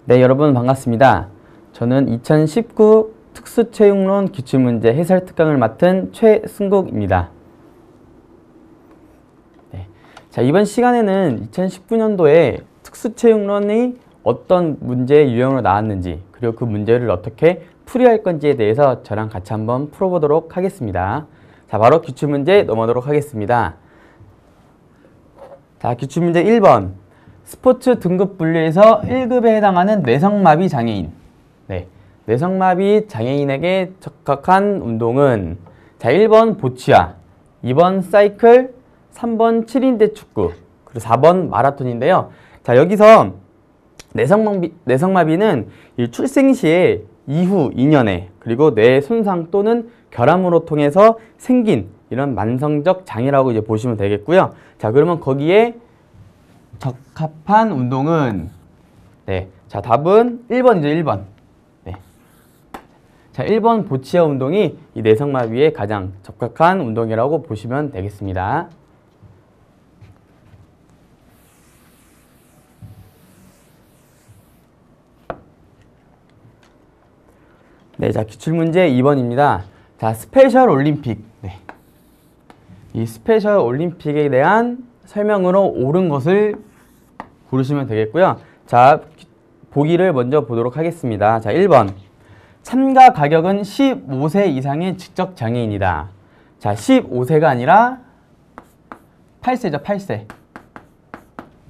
네, 여러분 반갑습니다. 저는 2019 특수체육론 기출문제 해설 특강을 맡은 최승국입니다. 네. 자, 이번 시간에는 2019년도에 특수체육론이 어떤 문제 유형으로 나왔는지, 그리고 그 문제를 어떻게 풀이할 건지에 대해서 저랑 같이 한번 풀어보도록 하겠습니다. 자, 바로 기출문제 넘어가도록 하겠습니다. 자, 기출문제 1번. 스포츠 등급 분류에서 1급에 해당하는 뇌성마비 장애인. 네, 뇌성마비 장애인에게 적합한 운동은 자, 1번 보치아, 2번 사이클, 3번 7인대 축구, 그리고 4번 마라톤인데요. 자, 여기서 뇌성마비는 이 출생 시에 이후 2년에 그리고 뇌 손상 또는 결함으로 통해서 생긴 이런 만성적 장애라고 이제 보시면 되겠고요. 자, 그러면 거기에 적합한 운동은 네, 자, 답은 1번이죠. 1번. 네. 자, 1번 보치아 운동이 이 뇌성마비에 가장 적합한 운동이라고 보시면 되겠습니다. 네, 자, 기출문제 2번입니다. 자, 스페셜 올림픽. 네. 이 스페셜 올림픽에 대한 설명으로 옳은 것을 고르시면 되겠고요. 자, 보기를 먼저 보도록 하겠습니다. 자, 1번. 참가 가격은 15세 이상의 지적 장애인이다. 자, 15세가 아니라 8세죠, 8세.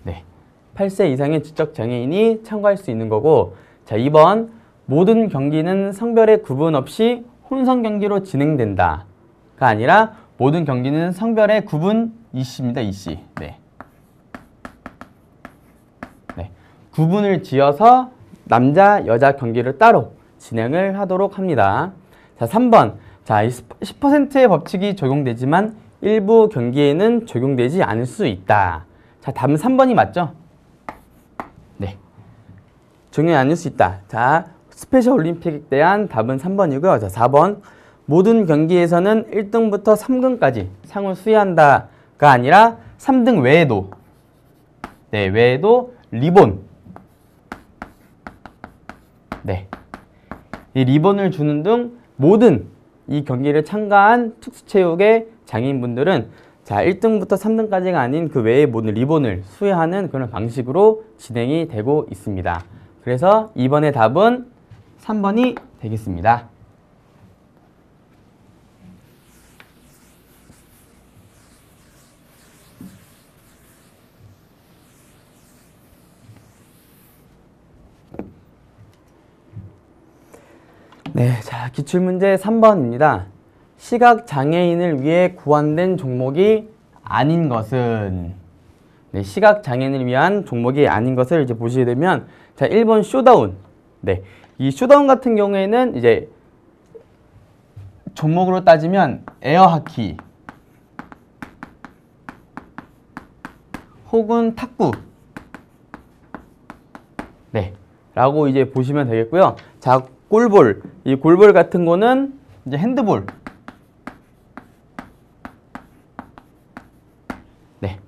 네. 8세 이상의 지적 장애인이 참가할 수 있는 거고, 자, 2번. 모든 경기는 성별의 구분 없이 혼성 경기로 진행된다가 아니라 모든 경기는 성별의 구분 이씨입니다. 이씨. 네. 네. 구분을 지어서 남자, 여자 경기를 따로 진행을 하도록 합니다. 자, 3번. 자, 10%의 법칙이 적용되지만 일부 경기에는 적용되지 않을 수 있다. 자, 답은 3번이 맞죠? 네. 적용이 아닐 수 있다. 자, 스페셜 올림픽에 대한 답은 3번이고요. 자, 4번. 모든 경기에서는 1등부터 3등까지 상을 수여한다가 아니라 3등 외에도, 네, 외에도 리본, 네, 이 리본을 주는 등 모든 이 경기를 참가한 특수체육의 장애인분들은 자, 1등부터 3등까지가 아닌 그 외의 모든 리본을 수여하는 그런 방식으로 진행이 되고 있습니다. 그래서 이번의 답은 3번이 되겠습니다. 네, 자, 기출문제 3번입니다. 시각장애인을 위해 구안된 종목이 아닌 것은, 네, 시각장애인을 위한 종목이 아닌 것을 이제 보시게 되면, 자, 1번 쇼다운. 네, 이 쇼다운 같은 경우에는 이제 종목으로 따지면 에어하키 혹은 탁구, 네, 라고 이제 보시면 되겠고요. 자, 골볼, 이 골볼 같은 거는 이제 핸드볼, 네,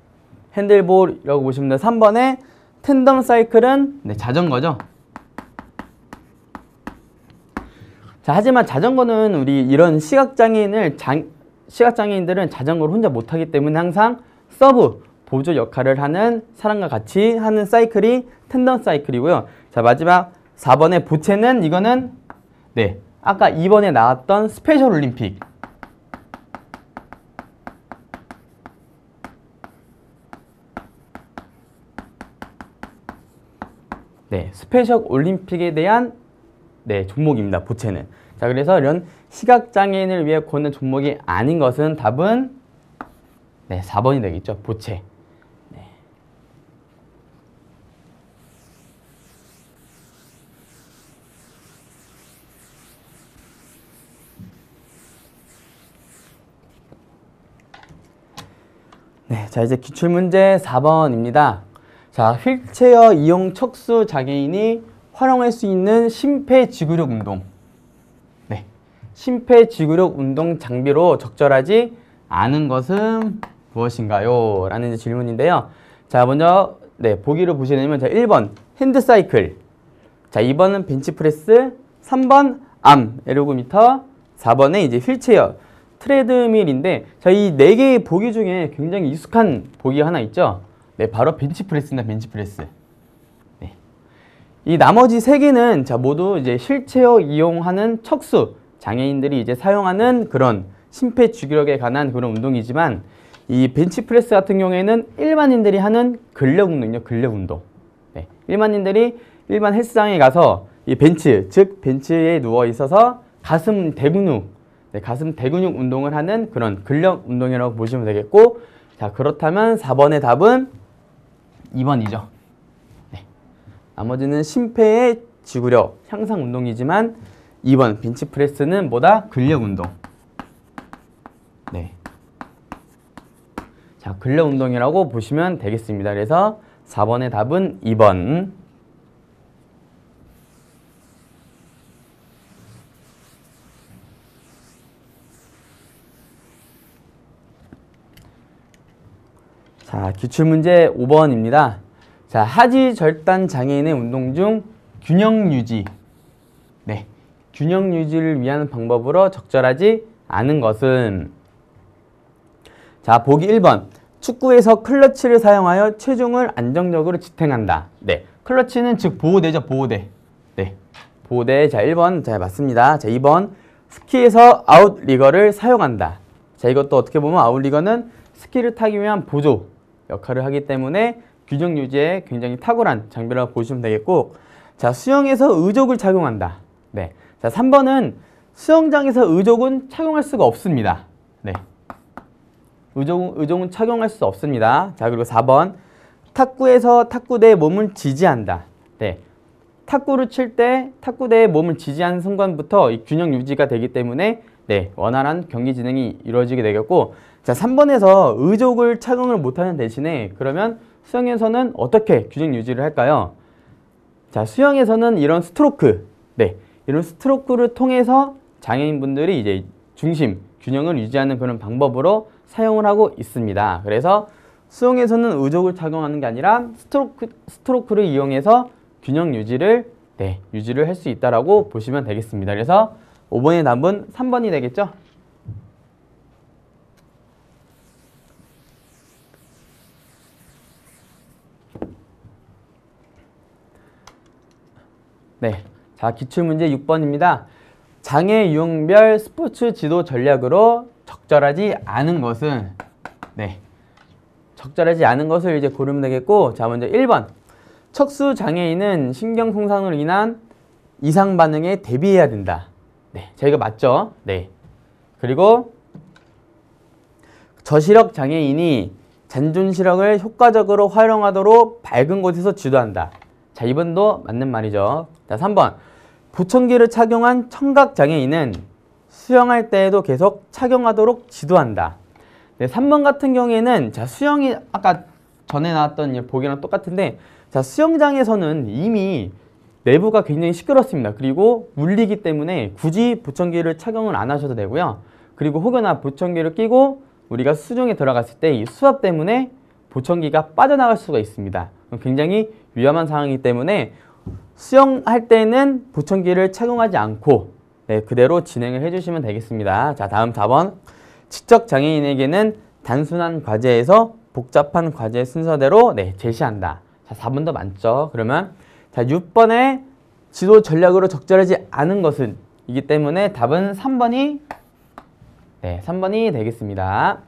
핸들볼이라고 보시면 돼요. 3번에 텐덤 사이클은 네, 자전거죠. 자, 하지만 자전거는 우리 이런 시각장애인들은 자전거를 혼자 못하기 때문에 항상 서브, 보조 역할을 하는 사람과 같이 하는 사이클이 텐덤 사이클이고요. 자, 마지막 4번의 보체는 이거는 네, 아까 2번에 나왔던 스페셜 올림픽. 네, 스페셜 올림픽에 대한 네, 종목입니다. 보체는. 자, 그래서 이런 시각장애인을 위해 고는 종목이 아닌 것은 답은 네, 4번이 되겠죠. 보체. 네. 네, 자, 이제 기출문제 4번입니다. 자, 휠체어 이용 척수 장애인이 활용할 수 있는 심폐지구력 운동. 네, 심폐지구력 운동 장비로 적절하지 않은 것은 무엇인가요? 라는 질문인데요. 자, 먼저 네, 보기를 보시게 되면 자, 1번 핸드사이클, 자, 2번은 벤치프레스, 3번 암, 에로고미터, 4번에 이제 휠체어, 트레드밀인데, 자, 이 4개의 보기 중에 굉장히 익숙한 보기 하나 있죠? 네, 바로 벤치프레스입니다, 벤치프레스. 네. 이 나머지 3개는 자, 모두 이제 휠체어 이용하는 척수, 장애인들이 이제 사용하는 그런 심폐지구력에 관한 그런 운동이지만, 이 벤치프레스 같은 경우에는 일반인들이 하는 근력 운동이요, 근력 운동. 네. 일반인들이 일반 헬스장에 가서 이 벤치, 즉 벤치에 누워 있어서 가슴 대근육, 네, 가슴 대근육 운동을 하는 그런 근력 운동이라고 보시면 되겠고, 자, 그렇다면 4번의 답은 2번이죠. 네. 나머지는 심폐의 지구력 향상 운동이지만 2번 벤치프레스는 뭐다? 근력 운동. 네. 자, 근력 운동이라고 보시면 되겠습니다. 그래서 4번의 답은 2번. 자, 기출문제 5번입니다. 자, 하지 절단 장애인의 운동 중 균형 유지. 네. 균형 유지를 위한 방법으로 적절하지 않은 것은, 자, 보기 1번. 축구에서 클러치를 사용하여 체중을 안정적으로 지탱한다. 네. 클러치는 즉 보호대죠, 보호대. 네. 보호대. 자, 1번. 자, 맞습니다. 자, 2번. 스키에서 아웃리거를 사용한다. 자, 이것도 어떻게 보면 아웃리거는 스키를 타기 위한 보조 역할을 하기 때문에 균형 유지에 굉장히 탁월한 장비라고 보시면 되겠고, 자, 수영에서 의족을 착용한다. 네. 자, 3번은 수영장에서 의족은 착용할 수가 없습니다. 네. 의족은 착용할 수 없습니다. 자, 그리고 4번. 탁구에서 탁구대에 몸을 지지한다. 네. 탁구를 칠 때 탁구대에 몸을 지지하는 순간부터 이 균형 유지가 되기 때문에 네, 원활한 경기 진행이 이루어지게 되겠고, 자, 3번에서 의족을 착용을 못하는 대신에 그러면 수영에서는 어떻게 균형 유지를 할까요? 자, 수영에서는 이런 스트로크, 네, 이런 스트로크를 통해서 장애인분들이 이제 중심, 균형을 유지하는 그런 방법으로 사용을 하고 있습니다. 그래서 수영에서는 의족을 착용하는 게 아니라 스트로크를 이용해서 균형 유지를 할 수 있다라고 보시면 되겠습니다. 그래서 5번의 답은 3번이 되겠죠? 네. 자, 기출문제 6번입니다. 장애 유형별 스포츠 지도 전략으로 적절하지 않은 것은, 네. 적절하지 않은 것을 이제 고르면 되겠고, 자, 먼저 1번. 척수 장애인은 신경 손상으로 인한 이상 반응에 대비해야 된다. 네. 자, 이거 맞죠? 네. 그리고 저시력 장애인이 잔존 시력을 효과적으로 활용하도록 밝은 곳에서 지도한다. 자, 이번도 맞는 말이죠. 자, 3번. 보청기를 착용한 청각 장애인은 수영할 때에도 계속 착용하도록 지도한다. 네, 3번 같은 경우에는 자, 수영이 아까 전에 나왔던 보기랑 똑같은데, 자, 수영장에서는 이미 내부가 굉장히 시끄럽습니다. 그리고 물리기 때문에 굳이 보청기를 착용을 안 하셔도 되고요. 그리고 혹여나 보청기를 끼고 우리가 수중에 들어갔을 때 이 수압 때문에 보청기가 빠져나갈 수가 있습니다. 굉장히 위험한 상황이기 때문에 수영할 때는 보청기를 착용하지 않고 네, 그대로 진행을 해주시면 되겠습니다. 자, 다음 4번. 지적장애인에게는 단순한 과제에서 복잡한 과제 순서대로 네, 제시한다. 자, 4번도 맞죠? 그러면 자, 6번의 지도 전략으로 적절하지 않은 것은 이기 때문에 답은 3번이 네, 3번이 되겠습니다.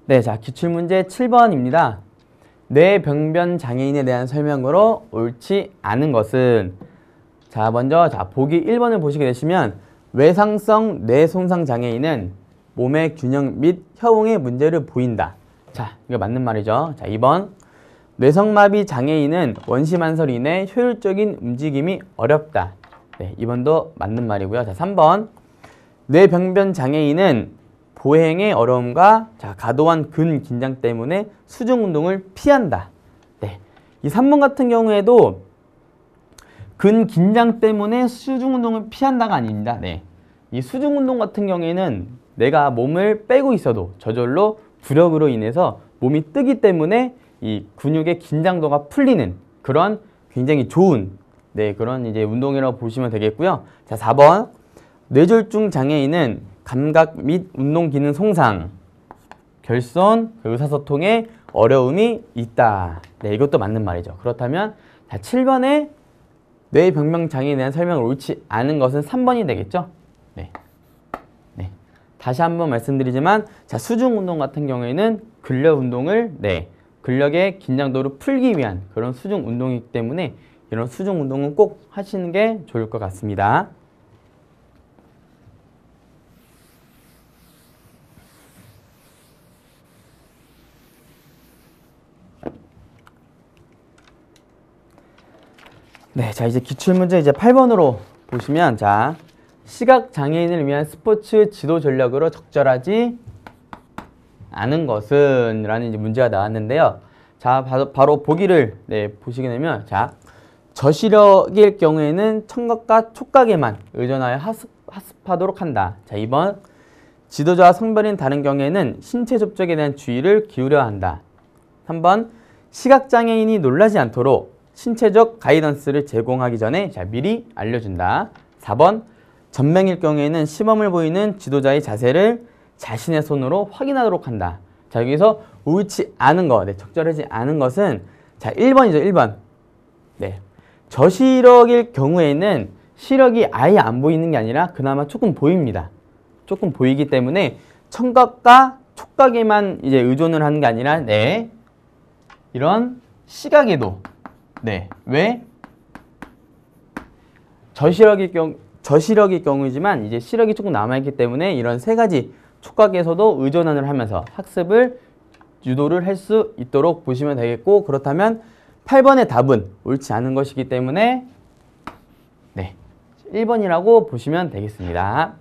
네, 자, 기출문제 7번입니다. 뇌병변 장애인에 대한 설명으로 옳지 않은 것은, 자, 먼저 자, 보기 1번을 보시게 되시면 외상성 뇌손상 장애인은 몸의 균형 및 협응에 문제를 보인다. 자, 이거 맞는 말이죠. 자, 2번. 뇌성마비 장애인은 원심한설 이내 효율적인 움직임이 어렵다. 네, 2번도 맞는 말이고요. 자, 3번. 뇌병변 장애인은 보행의 어려움과 자, 과도한 근긴장 때문에 수중 운동을 피한다. 네. 이 3번 같은 경우에도 근긴장 때문에 수중 운동을 피한다가 아닙니다. 네. 이 수중 운동 같은 경우에는 내가 몸을 빼고 있어도 저절로 부력으로 인해서 몸이 뜨기 때문에 이 근육의 긴장도가 풀리는 그런 굉장히 좋은 그런 이제 운동이라고 보시면 되겠고요. 자, 4번. 뇌졸중 장애인은 감각 및 운동 기능 손상, 결손, 의사소통에 어려움이 있다. 네, 이것도 맞는 말이죠. 그렇다면 자, 7번에 뇌병명 장애에 대한 설명을 옳지 않은 것은 3번이 되겠죠? 네. 네. 다시 한번 말씀드리지만 자, 수중 운동 같은 경우에는 근력 운동을 근력의 긴장도를 풀기 위한 그런 수중 운동이기 때문에 이런 수중 운동은 꼭 하시는 게 좋을 것 같습니다. 네, 자 이제 기출문제 이제 8번으로 보시면 자 시각 장애인을 위한 스포츠 지도 전략으로 적절하지 않은 것은 라는 이제 문제가 나왔는데요. 자 바로 보기를 보시게 되면 자 저시력일 경우에는 청각과 촉각에만 의존하여 학습하도록 한다. 자 2번 지도자와 성별인 다른 경우에는 신체 접촉에 대한 주의를 기울여야 한다. 3번 시각장애인이 놀라지 않도록 신체적 가이던스를 제공하기 전에 자, 미리 알려준다. 4번 전맹일 경우에는 시범을 보이는 지도자의 자세를 자신의 손으로 확인하도록 한다. 자 여기서 옳지 않은 거, 적절하지 않은 것은 자 1번이죠. 1번. 네. 저시력일 경우에는 시력이 아예 안 보이는 게 아니라 그나마 조금 보입니다. 조금 보이기 때문에 청각과 촉각에만 이제 의존을 하는 게 아니라 이런 시각에도 왜? 저시력일 경우이지만 이제 시력이 조금 남아있기 때문에 이런 세 가지 촉각에서도 의존을 하면서 학습을 유도를 할 수 있도록 보시면 되겠고 그렇다면 8번의 답은 옳지 않은 것이기 때문에 1번이라고 보시면 되겠습니다.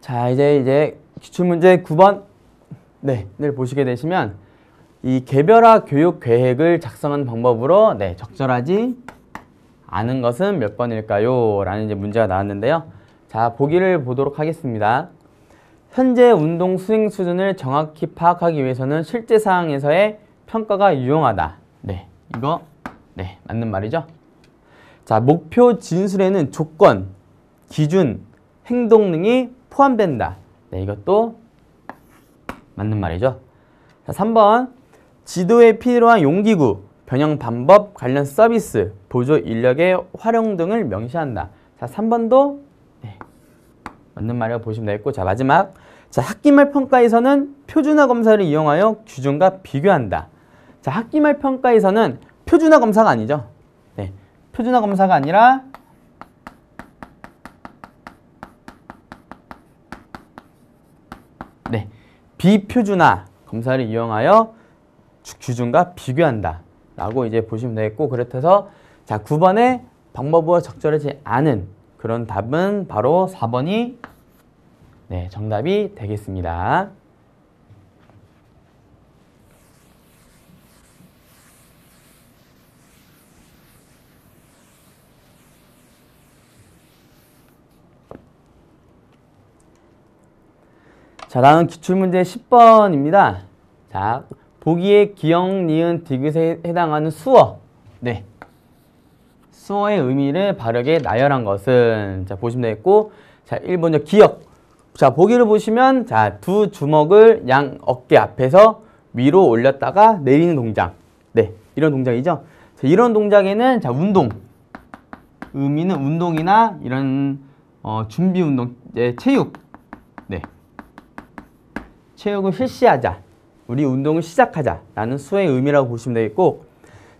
자 이제 기출문제 9번 를 보시게 되시면 이 개별화 교육 계획을 작성하는 방법으로 적절하지 않은 것은 몇 번일까요? 라는 이제 문제가 나왔는데요. 자 보기를 보도록 하겠습니다. 현재 운동 수행 수준을 정확히 파악하기 위해서는 실제 상황에서의 평가가 유용하다. 이거 맞는 말이죠. 자 목표 진술에는 조건, 기준, 행동 등이 포함된다. 이것도 맞는 말이죠. 자, 3번 지도에 필요한 용기구, 변형 방법, 관련 서비스, 보조 인력의 활용 등을 명시한다. 자, 3번도 맞는 말이라고 보시면 되겠고 자 마지막 자 학기말 평가에서는 표준화 검사를 이용하여 규정과 비교한다. 자 학기말 평가에서는 표준화 검사가 아니죠. 표준화 검사가 아니라 비표준화 검사를 이용하여 규준과 비교한다 라고 이제 보시면 되겠고 그렇다서 자 9번의 방법으로 적절하지 않은 그런 답은 바로 4번이 정답이 되겠습니다. 자 다음 기출문제 10번입니다. 자 보기에 기역, 니은, 디귿에 해당하는 수어 수어의 의미를 바르게 나열한 것은 자 보시면 되겠고 자 1번요 기역 자 보기를 보시면 자 두 주먹을 양 어깨 앞에서 위로 올렸다가 내리는 동작 이런 동작이죠. 자, 이런 동작에는 자 운동 의미는 운동이나 이런 준비 운동 체육 체육을 실시하자, 우리 운동을 시작하자 라는 수의 의미라고 보시면 되겠고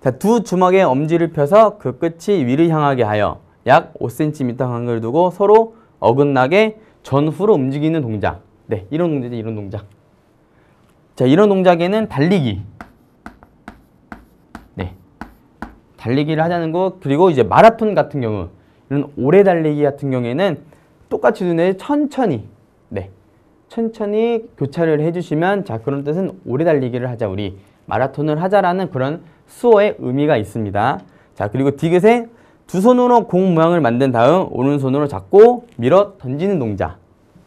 자, 두 주먹의 엄지를 펴서 그 끝이 위를 향하게 하여 약 5cm 간격을 두고 서로 어긋나게 전후로 움직이는 동작 이런 동작이죠. 이런 동작 자, 이런 동작에는 달리기 달리기를 하자는 거 그리고 이제 마라톤 같은 경우 이런 오래 달리기 같은 경우에는 똑같이 눈에 천천히 천천히 교차를 해주시면 자 그런 뜻은 오래 달리기를 하자 우리 마라톤을 하자라는 그런 수어의 의미가 있습니다. 자 그리고 디귿에 두 손으로 공 모양을 만든 다음 오른손으로 잡고 밀어 던지는 동작.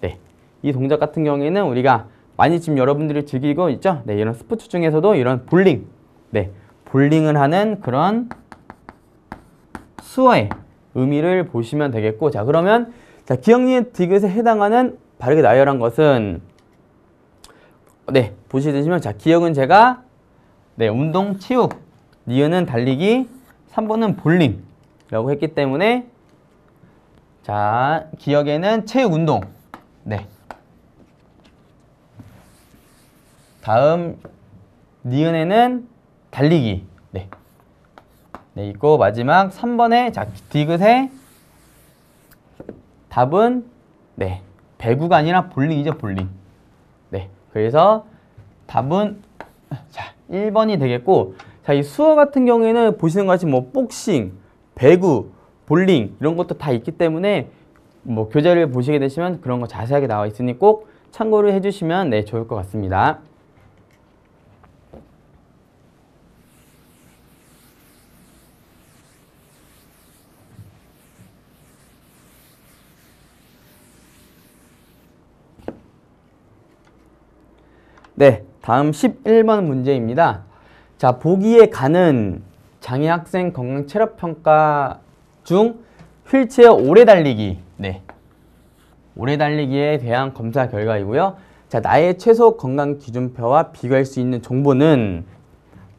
네, 이 동작 같은 경우에는 우리가 많이 지금 여러분들이 즐기고 있죠. 네, 이런 스포츠 중에서도 이런 볼링, 네, 볼링을 하는 그런 수어의 의미를 보시면 되겠고, 자 그러면 자 기역 디귿에 해당하는 바르게 나열한 것은 네 보시시면 자 기역은 제가 네 운동 체육, 니은은 달리기, 3번은 볼링이라고 했기 때문에 자 기역에는 체육 운동, 네 다음 니은에는 달리기, 네 있고 마지막 3번에 자 디귿에 답은 네 배구가 아니라 볼링이죠. 볼링. 네 그래서 답은 자 1번이 되겠고, 자 이 수어 같은 경우에는 보시는 것 같이 뭐 복싱, 배구, 볼링 이런 것도 다 있기 때문에 뭐 교재를 보시게 되시면 그런 거 자세하게 나와 있으니 꼭 참고를 해주시면 네 좋을 것 같습니다. 네, 다음 11번 문제입니다. 자, 보기에 가는 장애 학생 건강 체력 평가 중 휠체어 오래 달리기. 네. 오래 달리기에 대한 검사 결과이고요. 자, 나의 최소 건강 기준표와 비교할 수 있는 정보는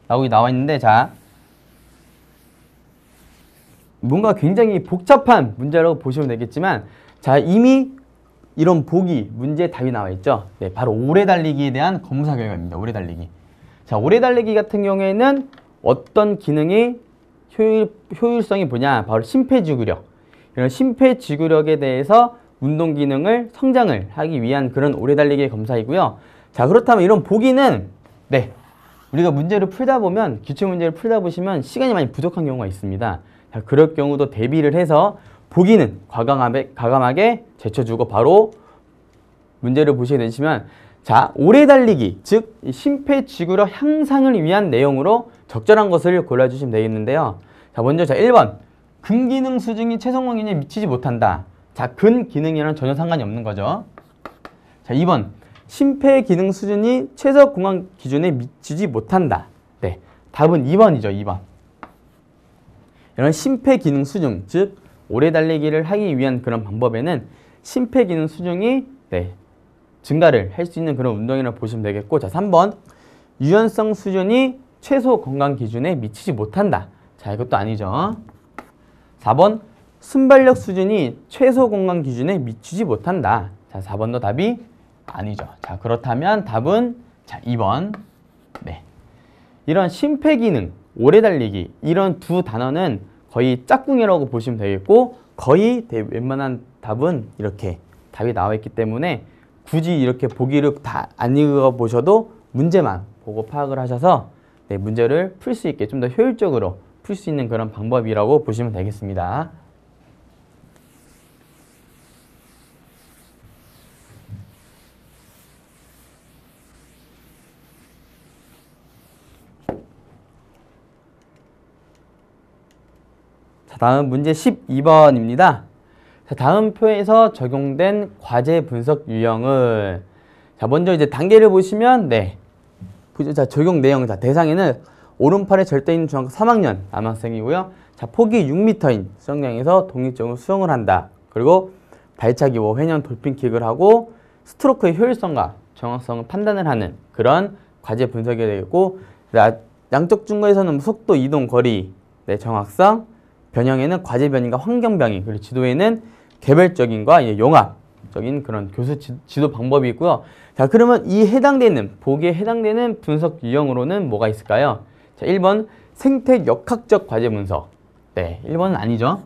라고 나와 있는데, 자, 뭔가 굉장히 복잡한 문제라고 보시면 되겠지만, 자, 이미 이런 보기 문제에 답이 나와 있죠. 네, 바로 오래 달리기에 대한 검사 결과입니다. 오래 달리기. 자, 오래 달리기 같은 경우에는 어떤 기능이 효율성이 뭐냐? 바로 심폐지구력. 이런 심폐지구력에 대해서 운동 기능을 성장을 하기 위한 그런 오래 달리기의 검사이고요. 자, 그렇다면 이런 보기는 네, 우리가 문제를 풀다 보면 기출 문제를 풀다 보시면 시간이 많이 부족한 경우가 있습니다. 자, 그럴 경우도 대비를 해서 보기는 과감하게 제쳐주고 바로 문제를 보시게 되시면 자 오래 달리기 즉 심폐지구력 향상을 위한 내용으로 적절한 것을 골라주시면 되겠는데요. 자 먼저 자 1번 근기능 수준이 최소 건강 기준에 미치지 못한다. 자 근기능이랑 전혀 상관이 없는 거죠. 자 2번 심폐기능 수준이 최소 건강 기준에 미치지 못한다. 네 답은 2번이죠. 2번. 이런 심폐기능 수준 즉 오래 달리기를 하기 위한 그런 방법에는 심폐기능 수준이 네, 증가를 할 수 있는 그런 운동이라고 보시면 되겠고, 자 3번 유연성 수준이 최소 건강 기준에 미치지 못한다. 자 이것도 아니죠. 4번 순발력 수준이 최소 건강 기준에 미치지 못한다. 자 4번도 답이 아니죠. 자 그렇다면 답은 자 2번. 네. 이런 심폐기능, 오래 달리기 이런 두 단어는 거의 짝꿍이라고 보시면 되겠고 거의 웬만한 답은 이렇게 답이 나와 있기 때문에 굳이 이렇게 보기를 다 안 읽어보셔도 문제만 보고 파악을 하셔서 네, 문제를 풀 수 있게 좀 더 효율적으로 풀 수 있는 그런 방법이라고 보시면 되겠습니다. 자, 다음 문제 12번입니다. 자, 다음 표에서 적용된 과제 분석 유형을 자 먼저 이제 단계를 보시면 네 자 적용 내용 자 대상에는 오른팔에 절대 있는 중학교 3학년 남학생이고요. 자 폭이 6m인 수영장에서 독립적으로 수영을 한다. 그리고 발차기, 회전, 돌핀킥을 하고 스트로크의 효율성과 정확성을 판단을 하는 그런 과제 분석이 되겠고, 양적 증거에서는 속도, 이동, 거리, 네, 정확성, 변형에는 과제 변형과 환경 변형, 그리고 지도에는 개별적인과 용합적인 그런 교수 지도 방법이 있고요. 자, 그러면 이 해당되는, 보기에 해당되는 분석 유형으로는 뭐가 있을까요? 자, 1번 생태 역학적 과제 분석. 네, 1번은 아니죠.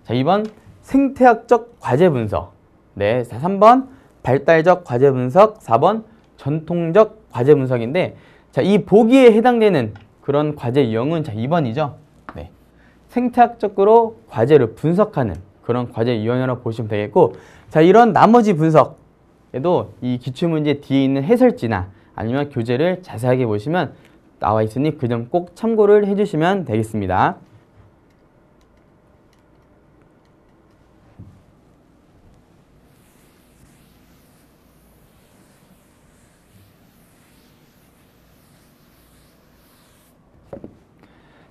자, 2번 생태학적 과제 분석. 네, 자, 3번 발달적 과제 분석. 4번 전통적 과제 분석인데, 자, 이 보기에 해당되는 그런 과제 유형은 자, 2번이죠. 네. 생태학적으로 과제를 분석하는 그런 과제 유형이라고 보시면 되겠고, 자 이런 나머지 분석에 시험에도 이 기출문제 뒤에 있는 해설지나 아니면 교재를 자세하게 보시면 나와 있으니 그 점 꼭 참고를 해주시면 되겠습니다.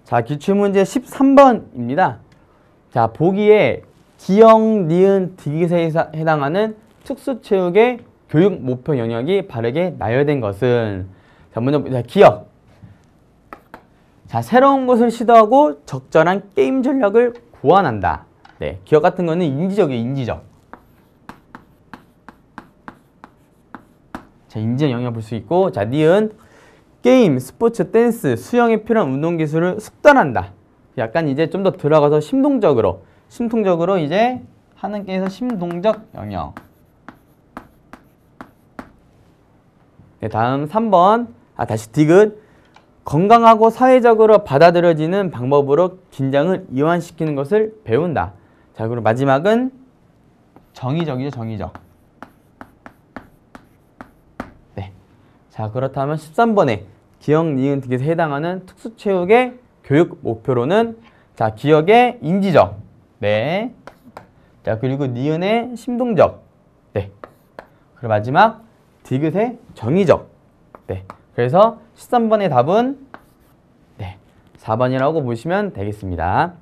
자, 기출문제 13번입니다. 자, 보기에 기역, 니은, 디귿에 해당하는 특수체육의 교육 목표 영역이 바르게 나열된 것은, 자, 먼저 기역. 자, 새로운 것을 시도하고 적절한 게임 전략을 고안한다. 네, 기역 같은 거는 인지적이에요, 인지적. 자, 인지적 영역을 볼 수 있고, 자, 니은. 게임, 스포츠, 댄스, 수영에 필요한 운동 기술을 숙달한다. 약간 이제 좀 더 들어가서 심동적으로 이제 하는 게에서 심동적 영역. 네, 다음 3번. 다시 디귿. 건강하고 사회적으로 받아들여지는 방법으로 긴장을 이완시키는 것을 배운다. 자, 그리고 마지막은 정의적이죠, 정의적. 네. 자, 그렇다면 13번에 기역, 니은, 디귿에 해당하는 특수체육의 교육 목표로는, 자, 기역의 인지적. 네. 자, 그리고 니은의 심동적. 네. 그리고 마지막 디귿의 정의적. 네. 그래서 13번의 답은 네, 4번이라고 보시면 되겠습니다.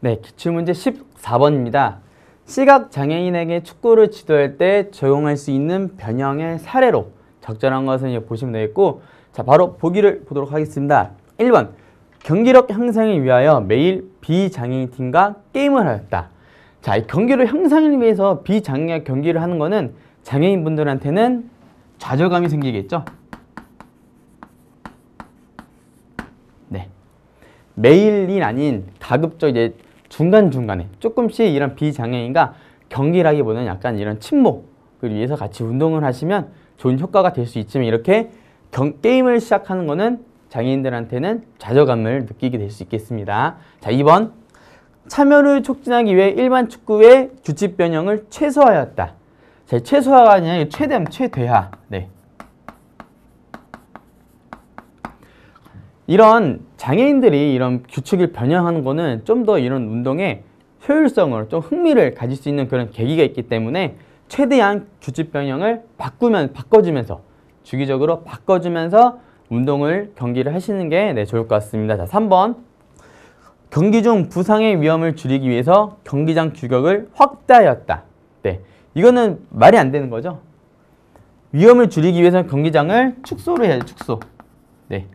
네, 기출문제 14번입니다. 시각장애인에게 축구를 지도할 때 적용할 수 있는 변형의 사례로 적절한 것은 이제 보시면 되겠고, 자, 바로 보기를 보도록 하겠습니다. 1번, 경기력 향상을 위하여 매일 비장애인 팀과 게임을 하였다. 자, 이 경기력 향상을 위해서 비장애인 경기를 하는 거는 장애인분들한테는 좌절감이 생기겠죠? 네. 매일이 아닌 가급적 이제 중간중간에 조금씩 이런 비장애인과 경기라기보다는 약간 이런 친목을 위해서 같이 운동을 하시면 좋은 효과가 될 수 있지만, 이렇게 게임을 시작하는 거는 장애인들한테는 좌절감을 느끼게 될 수 있겠습니다. 자, 2번. 참여를 촉진하기 위해 일반 축구의 규칙 변형을 최소화하였다. 자, 최소화가 아니라 최대한 최대화. 네. 이런 장애인들이 이런 규칙을 변형하는 거는 좀 더 이런 운동에 효율성을, 좀 흥미를 가질 수 있는 그런 계기가 있기 때문에 최대한 규칙 변형을 바꿔주면서 주기적으로 바꿔주면서 운동을, 경기를 하시는 게 네, 좋을 것 같습니다. 자, 3번. 경기 중 부상의 위험을 줄이기 위해서 경기장 규격을 확대하였다. 네, 이거는 말이 안 되는 거죠. 위험을 줄이기 위해서 경기장을 축소를 해야죠, 축소. 네.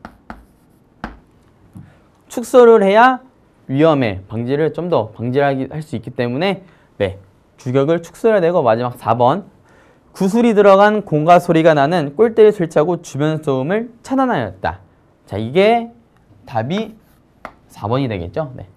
축소를 해야 위험의 방지를 좀 더 방지하게 할 수 있기 때문에 네, 규격을 축소해야 되고, 마지막 4번. 구슬이 들어간 공과 소리가 나는 골대를 설치하고 주변 소음을 차단하였다. 자, 이게 답이 4번이 되겠죠. 네.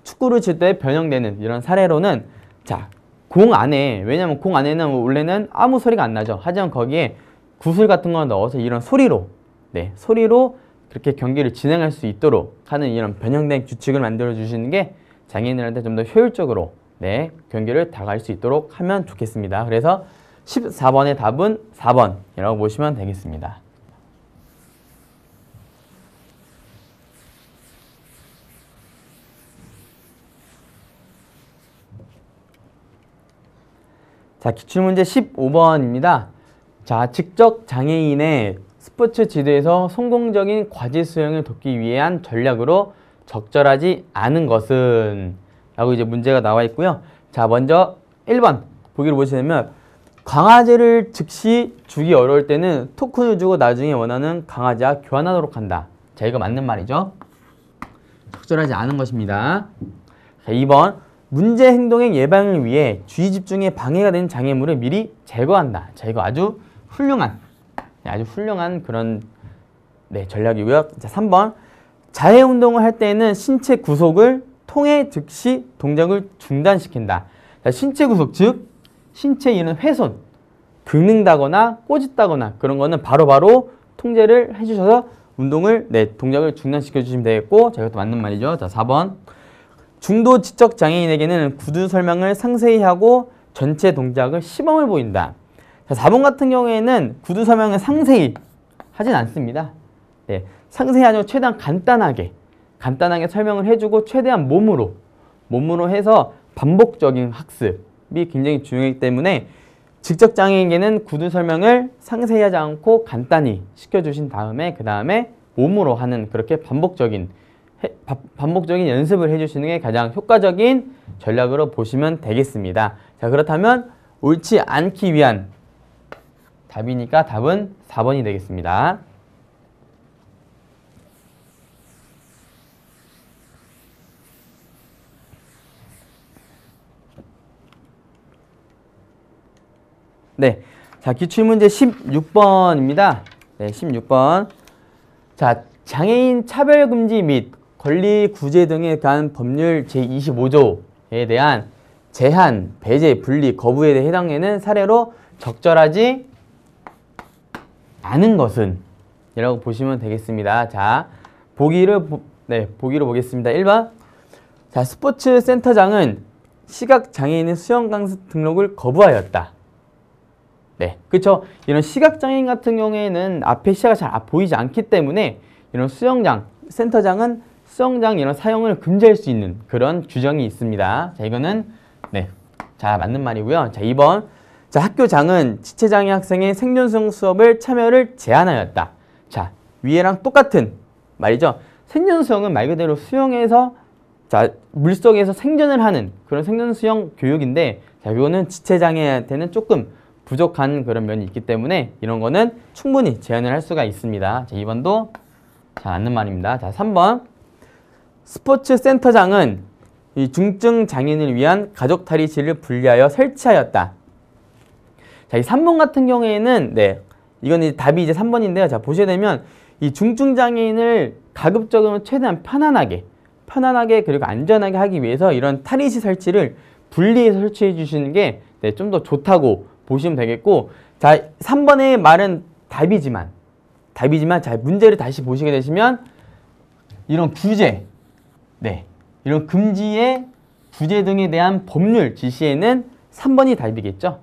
축구를 칠 때 변형되는 이런 사례로는, 자, 공 안에, 왜냐면 공 안에는 원래는 아무 소리가 안 나죠. 하지만 거기에 구슬 같은 거 넣어서 이런 소리로, 네, 소리로 그렇게 경기를 진행할 수 있도록 하는 이런 변형된 규칙을 만들어 주시는 게 장애인들한테 좀 더 효율적으로 네, 경기를 다가갈 수 있도록 하면 좋겠습니다. 그래서 14번의 답은 4번이라고 보시면 되겠습니다. 자, 기출문제 15번입니다. 자, 직접 장애인의 스포츠 지도에서 성공적인 과제 수행을 돕기 위한 전략으로 적절하지 않은 것은 라고 이제 문제가 나와 있고요. 자, 먼저 1번 보기를 보시면, 강아지를 즉시 주기 어려울 때는 토큰을 주고 나중에 원하는 강아지와 교환하도록 한다. 자, 이거 맞는 말이죠. 적절하지 않은 것입니다. 자, 2번. 문제 행동의 예방을 위해 주의 집중에 방해가 되는 장애물을 미리 제거한다. 자, 이거 아주 훌륭한 그런 네, 전략이고요. 자, 3번. 자해 운동을 할 때에는 신체 구속을 통해 즉시 동작을 중단시킨다. 자, 신체 구속, 즉 신체 이런 훼손, 긁는다거나 꼬집다거나 그런 거는 바로바로 통제를 해주셔서 운동을, 동작을 중단시켜 주시면 되겠고, 자, 이것도 맞는 말이죠. 자, 4번. 중도 지적 장애인에게는 구두 설명을 상세히 하고 전체 동작을 시범을 보인다. 자, 4번 같은 경우에는 구두 설명을 상세히 하진 않습니다. 네, 상세히 하죠. 최대한 간단하게 설명을 해주고 최대한 몸으로 해서 반복적인 학습이 굉장히 중요하기 때문에 지적 장애인에게는 구두 설명을 상세히 하지 않고 간단히 시켜주신 다음에 그 다음에 몸으로 하는 그렇게 반복적인 연습을 해주시는 게 가장 효과적인 전략으로 보시면 되겠습니다. 자, 그렇다면 옳지 않기 위한 답이니까 답은 4번이 되겠습니다. 네, 자, 기출문제 16번입니다. 네, 16번. 자, 장애인 차별금지 및 권리 구제 등에 관한 법률 제25조에 대한 제한, 배제, 분리, 거부에 대해 해당되는 사례로 적절하지 않은 것은 이라고 보시면 되겠습니다. 자, 보기로 보겠습니다. 1번. 자, 스포츠 센터장은 시각장애인의 수영 강습 등록을 거부하였다. 네, 그렇죠. 이런 시각장애인 같은 경우에는 앞에 시야가 잘 보이지 않기 때문에 이런 수영장, 센터장은 수영장 이런 사용을 금지할 수 있는 그런 규정이 있습니다. 자, 이거는 자, 맞는 말이고요. 자, 2번. 자, 학교장은 지체장애 학생의 생존수영 수업을 참여를 제한하였다. 자, 위에랑 똑같은 말이죠. 생존수영은 말 그대로 수영에서 자, 물속에서 생존을 하는 그런 생존수영 교육인데, 자, 이거는 지체장애한테는 조금 부족한 그런 면이 있기 때문에 이런 거는 충분히 제한을 할 수가 있습니다. 자, 2번도 자, 맞는 말입니다. 자, 3번. 스포츠 센터장은 이 중증 장애인을 위한 가족 탈의실을 분리하여 설치하였다. 자, 이 3번 같은 경우에는 이건 답이 이제 3번인데요. 자, 보시게 되면 이 중증 장애인을 가급적이면 최대한 편안하게 그리고 안전하게 하기 위해서 이런 탈의실 설치를 분리해서 설치해 주시는 게 좀 더 좋다고 보시면 되겠고, 자, 3번의 말은 답이지만 자, 문제를 다시 보시게 되시면 이런 규제, 이런 금지의 규제 등에 대한 법률 지시에는 3번이 답이겠죠.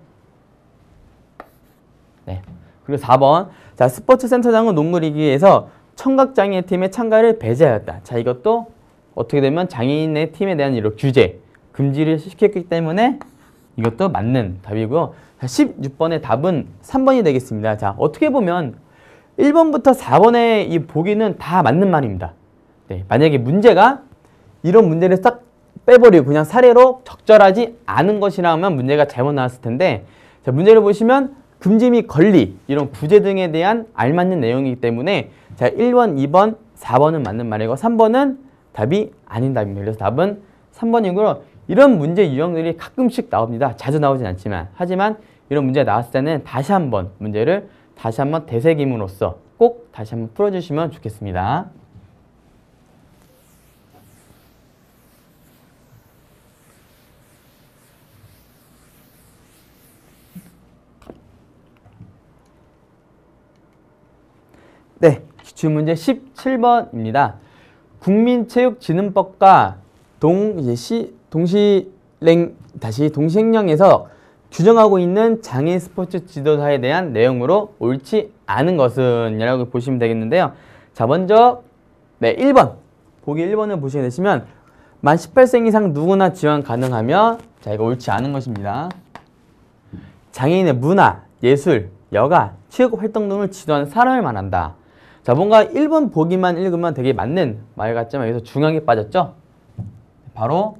네. 그리고 4번. 자, 스포츠 센터장은 농구리그에서 청각장애 팀의 참가를 배제하였다. 자, 이것도 어떻게 되면 장애인의 팀에 대한 이런 규제, 금지를 시켰기 때문에 이것도 맞는 답이고요. 자, 16번의 답은 3번이 되겠습니다. 자, 어떻게 보면 1번부터 4번의 이 보기는 다 맞는 말입니다. 네, 만약에 문제가 이런 문제를 싹 빼버리고 그냥 사례로 적절하지 않은 것이라면 문제가 잘못 나왔을 텐데, 자, 문제를 보시면 금지 및 권리, 이런 구제 등에 대한 알맞는 내용이기 때문에 자, 1번, 2번, 4번은 맞는 말이고 3번은 답이 아닌 답입니다. 그래서 답은 3번이고요. 이런 문제 유형들이 가끔씩 나옵니다. 자주 나오진 않지만. 하지만 이런 문제가 나왔을 때는 다시 한번 문제를 다시 한번 되새김으로써 꼭 다시 한번 풀어주시면 좋겠습니다. 네, 기출문제 17번입니다. 국민체육진흥법과 동시행령에서 규정하고 있는 장애인 스포츠 지도사에 대한 내용으로 옳지 않은 것은 이라고 보시면 되겠는데요. 자, 먼저 1번. 보기 1번을 보시게 되시면 만 18세 이상 누구나 지원 가능하며, 자, 이거 옳지 않은 것입니다. 장애인의 문화, 예술, 여가, 체육 활동 등을 지도하는 사람을 말한다. 자, 뭔가 1번 보기만 읽으면 되게 맞는 말 같지만 여기서 중요하게 빠졌죠? 바로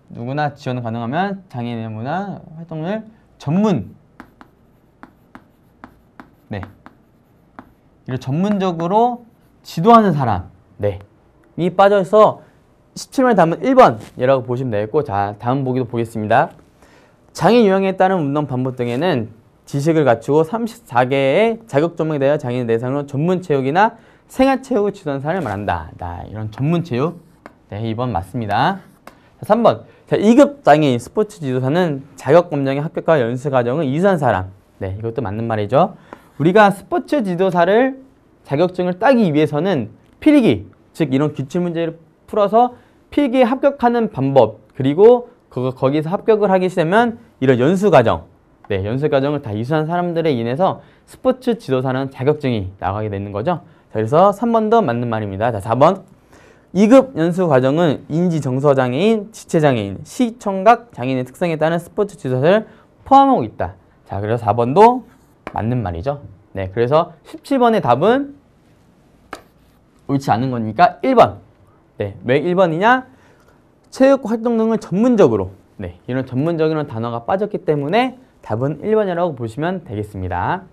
누구나 지원 가능하면 장애인의 문화 활동을 이를 전문적으로 지도하는 사람, 이 빠져서 17번의 답은 1번이라고 보시면 되겠고, 자, 다음 보기도 보겠습니다. 장애 유형에 따른 운동 반복 등에는 지식을 갖추고 34개의 자격 종목에 대하여 장애인 대상으로 전문 체육이나 생활 체육을 지도하는 사람을 말한다. 이런 전문 체육. 2번 맞습니다. 자, 3번. 자, 2급 장애인 스포츠 지도사는 자격 검정의 합격과 연수 과정을 이수한 사람. 네, 이것도 맞는 말이죠. 우리가 스포츠 지도사를 자격증을 따기 위해서는 필기, 즉 이런 기출문제를 풀어서 필기에 합격하는 방법, 그리고 거기서 합격을 하게 되면 이런 연수과정, 네, 연수과정을 다 이수한 사람들에 인해서 스포츠 지도사는 자격증이 나가게 되는 거죠. 자, 그래서 3번도 맞는 말입니다. 자, 4번. 2급 연수과정은 인지정서장애인, 지체장애인, 시청각 장애인의 특성에 따른 스포츠 지도사를 포함하고 있다. 자, 그래서 4번도 맞는 말이죠. 네, 그래서 17번의 답은 옳지 않은 거니까 1번. 네, 왜 1번이냐? 체육 활동 등을 전문적으로, 네, 이런 전문적인 단어가 빠졌기 때문에 답은 1번이라고 보시면 되겠습니다.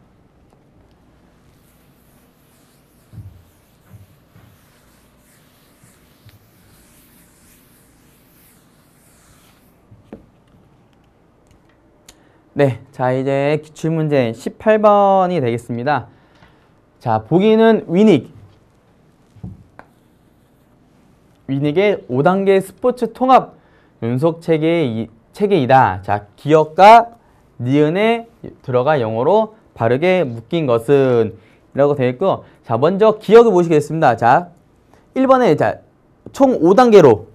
네, 자 이제 기출문제 18번이 되겠습니다. 자, 보기는 위닉의 5단계 스포츠 통합 연속 체계이다. 자, 기억과 니은에 들어가 영어로 바르게 묶인 것은 이라고 되어 있고, 자, 먼저 기억을 보시겠습니다. 자, 1번에 자, 총 5단계로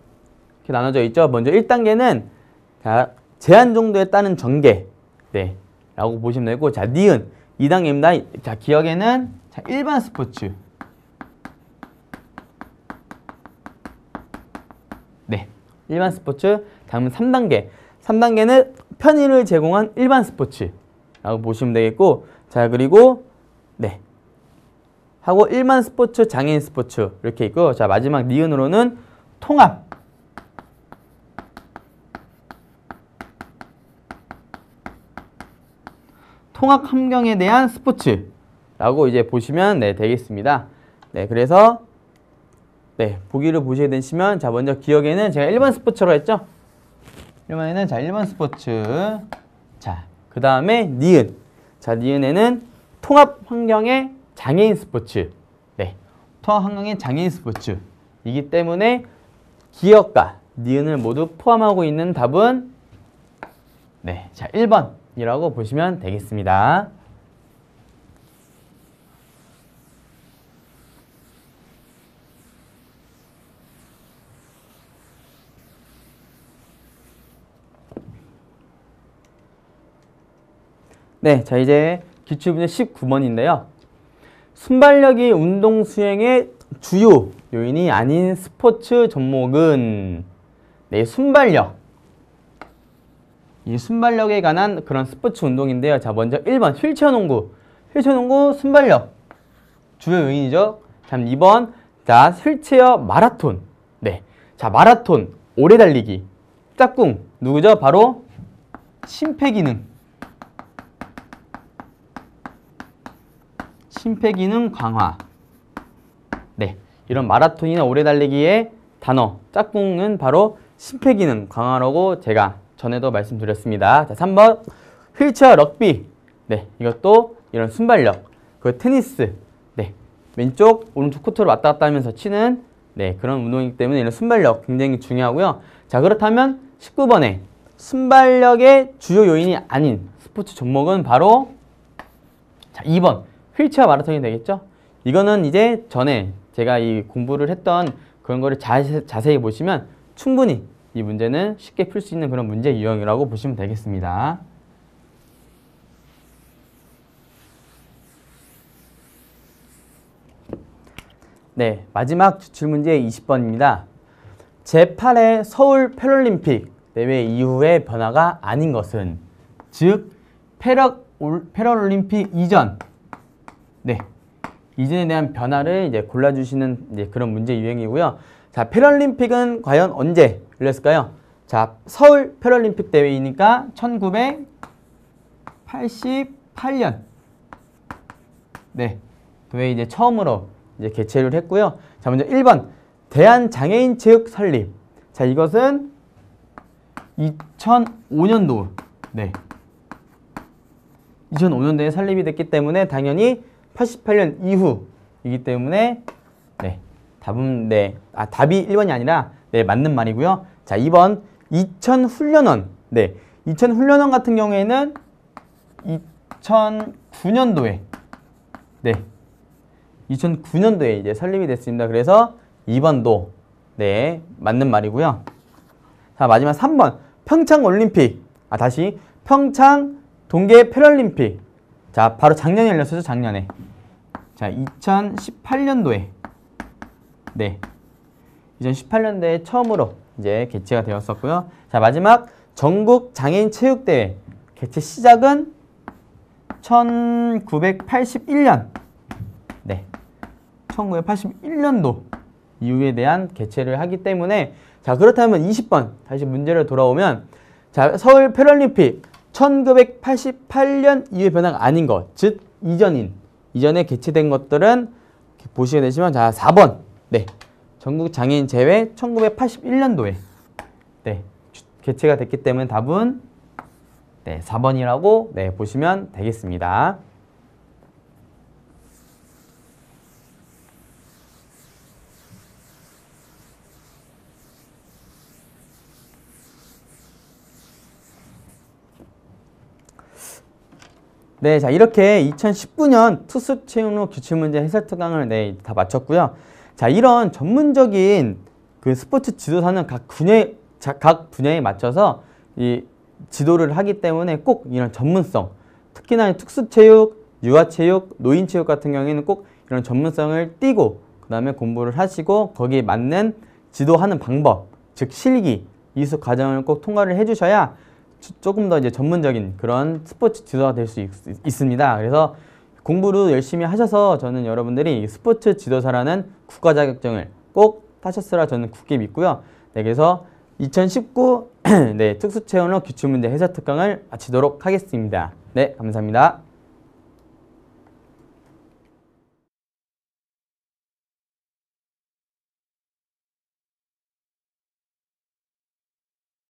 이렇게 나눠져 있죠. 먼저 1단계는 자, 제한 정도에 따른 전개, 네, 라고 보시면 되고, 자, 니은 2단계입니다. 자, 기억에는 자, 일반 스포츠, 네, 일반 스포츠. 다음은 3단계. 3단계는 편의를 제공한 일반 스포츠라고 보시면 되겠고, 자, 그리고 네, 하고 일반 스포츠, 장애인 스포츠 이렇게 있고, 자, 마지막 니은으로는 통합. 통합 환경에 대한 스포츠라고 이제 보시면 네, 되겠습니다. 네, 그래서 네, 보기를 보시게 되시면, 자, 먼저 기억에는 제가 1번 스포츠로 했죠? 1번에는 자, 1번 스포츠. 자, 그 다음에 니은. 자, 니은에는 통합 환경의 장애인 스포츠. 네, 통합 환경의 장애인 스포츠이기 때문에 기억과 니은을 모두 포함하고 있는 답은 네, 자, 1번이라고 보시면 되겠습니다. 네, 자 이제 기출문제 19번인데요. 순발력이 운동 수행의 주요 요인이 아닌 스포츠 종목은, 네, 순발력. 이 순발력에 관한 그런 스포츠 운동인데요. 자, 먼저 1번 휠체어 농구. 휠체어 농구 순발력 주요 요인이죠. 다음 2번 자, 휠체어 마라톤. 네, 자, 마라톤, 오래 달리기, 짝꿍 누구죠? 바로 심폐기능. 심폐기능 강화. 네, 이런 마라톤이나 오래 달리기의 단어 짝꿍은 바로 심폐기능 강화라고 제가 전에도 말씀드렸습니다. 자, 3번 휠체어 럭비. 네, 이것도 이런 순발력. 그 테니스. 네, 왼쪽 오른쪽 코트로 왔다 갔다 하면서 치는 네, 그런 운동이기 때문에 이런 순발력 굉장히 중요하고요. 자, 그렇다면 19번에 순발력의 주요 요인이 아닌 스포츠 종목은 바로 자, 2번 휠체어 마라톤이 되겠죠? 이거는 이제 전에 제가 이 공부를 했던 그런 거를 자세히 보시면 충분히 이 문제는 쉽게 풀 수 있는 그런 문제 유형이라고 보시면 되겠습니다. 네, 마지막 기출문제 20번입니다. 제8회 서울 패럴림픽 대회 이후의 변화가 아닌 것은, 즉 패럴림픽 이전, 네, 이전에 대한 변화를 이제 골라주시는 이제 그런 문제 유형이고요. 자, 패럴림픽은 과연 언제 열렸을까요? 자, 서울 패럴림픽 대회이니까 1988년. 네, 대회 이제 처음으로 이제 개최를 했고요. 자, 먼저 1번 대한장애인체육 설립. 자, 이것은 2005년도. 네, 2005년도에 설립이 됐기 때문에 당연히 88년 이후이기 때문에 네, 답은 네, 답이 1번이 아니라 네, 맞는 말이고요. 자, 2번 2000훈련원. 네, 2000훈련원 같은 경우에는 2009년도에 네, 2009년도에 이제 설립이 됐습니다. 그래서 2번도 네, 맞는 말이고요. 자, 마지막 3번 평창 올림픽. 다시 평창 동계 패럴림픽. 자, 바로 작년에 열렸었죠, 작년에. 자, 2018년도에 네, 2018년도에 처음으로 이제 개최가 되었었고요. 자, 마지막 전국 장애인 체육대회 개최 시작은 1981년 네, 1981년도 이후에 대한 개최를 하기 때문에 자, 그렇다면 20번 다시 문제를 돌아오면 자, 서울 패럴림픽 1988년 이후에 변화가 아닌 것, 즉 이전에 개최된 것들은 보시게 되시면 자, 4번 네, 전국 장애인 제회 1981년도에 네, 개최가 됐기 때문에 답은 네, 4번이라고 네, 보시면 되겠습니다. 네, 자, 이렇게 2019년 특수채용로 기출문제 해설 특강을 네, 다 마쳤고요. 자, 이런 전문적인 그 스포츠 지도사는 각 분야에 맞춰서 이 지도를 하기 때문에 꼭 이런 전문성, 특히나 특수체육, 유아체육, 노인체육 같은 경우에는 꼭 이런 전문성을 띠고 그 다음에 공부를 하시고 거기에 맞는 지도하는 방법, 즉 실기, 이수 과정을 꼭 통과를 해주셔야 조금 더 이제 전문적인 그런 스포츠 지도가 될 수 있습니다. 그래서 공부를 열심히 하셔서 저는 여러분들이 스포츠 지도사라는 국가 자격증을 꼭 따셨으라 저는 굳게 믿고요. 네, 그래서 2019 네, 특수체험로 기출문제 해설 특강을 마치도록 하겠습니다. 네, 감사합니다.